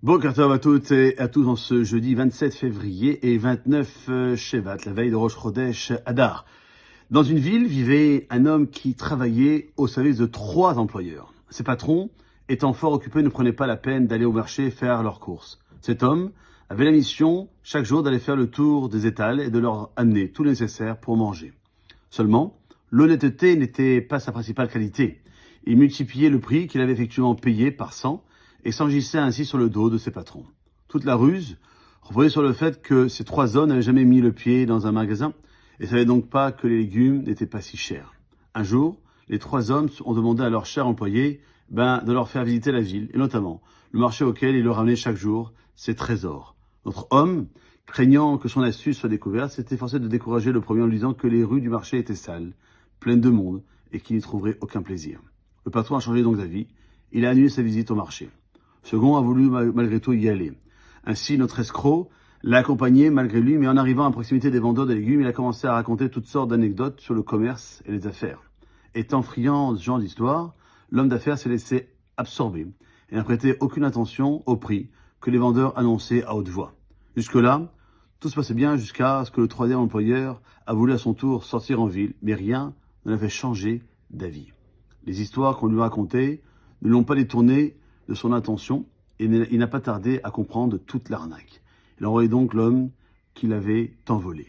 Bon carter à toutes et à tous en ce jeudi 27 février et 29 Shevat, la veille de Rosh Chodesh Adar. Dans une ville vivait un homme qui travaillait au service de 3 employeurs. Ses patrons, étant fort occupés, ne prenaient pas la peine d'aller au marché faire leurs courses. Cet homme avait la mission chaque jour d'aller faire le tour des étals et de leur amener tout le nécessaire pour manger. Seulement, l'honnêteté n'était pas sa principale qualité. Il multipliait le prix qu'il avait effectivement payé par 100 et s'enrichissait ainsi sur le dos de ses patrons. Toute la ruse reposait sur le fait que ces 3 hommes n'avaient jamais mis le pied dans un magasin et ne savaient donc pas que les légumes n'étaient pas si chers. Un jour, les 3 hommes ont demandé à leur cher employé de leur faire visiter la ville, et notamment le marché auquel il leur ramenait chaque jour ses trésors. Notre homme, craignant que son astuce soit découverte, s'était forcé de décourager le premier en lui disant que les rues du marché étaient sales, pleines de monde, et qu'il n'y trouverait aucun plaisir. Le patron a changé donc d'avis. Il a annulé sa visite au marché. Second a voulu malgré tout y aller. Ainsi, notre escroc l'a accompagné malgré lui, mais en arrivant à proximité des vendeurs de légumes, il a commencé à raconter toutes sortes d'anecdotes sur le commerce et les affaires. Étant friand de ce genre d'histoire, l'homme d'affaires s'est laissé absorber et n'a prêté aucune attention au prix que les vendeurs annonçaient à haute voix. Jusque-là, tout se passait bien jusqu'à ce que le 3e employeur a voulu à son tour sortir en ville, mais rien ne l'a fait changer d'avis. Les histoires qu'on lui racontait ne l'ont pas détourné de son attention et il n'a pas tardé à comprendre toute l'arnaque. Il envoyait donc l'homme qu'il avait tant volé.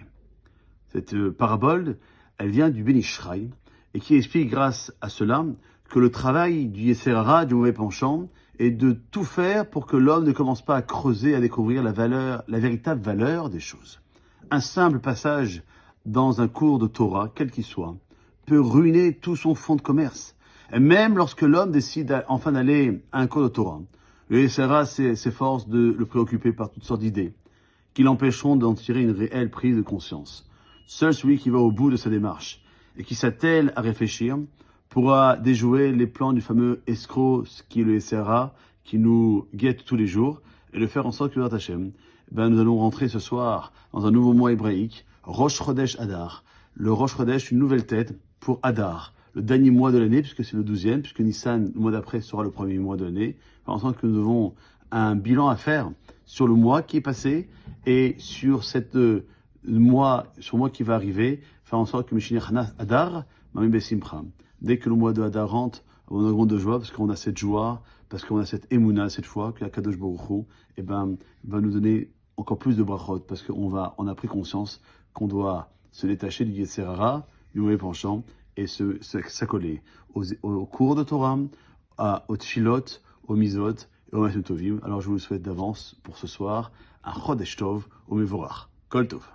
Cette parabole, elle vient du Ben Ish Chai et qui explique grâce à cela que le travail du Yetzer Hara, du mauvais penchant, est de tout faire pour que l'homme ne commence pas à creuser, à découvrir la véritable valeur des choses. Un simple passage dans un cours de Torah, quel qu'il soit, peut ruiner tout son fonds de commerce. Et même lorsque l'homme décide enfin d'aller à un cours de Torah, le Yetzer Hara s'efforce de le préoccuper par toutes sortes d'idées qui l'empêcheront d'en tirer une réelle prise de conscience. Seul celui qui va au bout de sa démarche et qui s'attelle à réfléchir pourra déjouer les plans du fameux escroc qui est le Yetzer Hara, qui nous guette tous les jours, et le faire en sorte que notre Hachem, nous allons rentrer ce soir dans un nouveau mois hébraïque, Rosh Chodesh Adar. Le Rosh Chodesh, une nouvelle tête pour Adar, le dernier mois de l'année, puisque c'est le 12e, puisque Nissan, le mois d'après, sera le premier mois de l'année. En sorte que nous avons un bilan à faire sur le mois qui est passé et sur ce mois qui va arriver, faire en sorte que Mishinech Adar, Mamim Besimcha. Dès que le mois de Hadar rentre, on a un grand de joie parce qu'on a cette joie, parce qu'on a cette émouna cette fois, que la Kadosh Baruch Hu, va nous donner encore plus de brachot, parce qu'on a pris conscience qu'on doit se détacher du Yetzer Hara, du mauvais penchant, et s'accoler aux cours de Torah, aux tfilot, aux mizot et aux Masim Tovim. Alors je vous le souhaite d'avance pour ce soir, un Chodesh Tov au Mevorach. Kol Tov.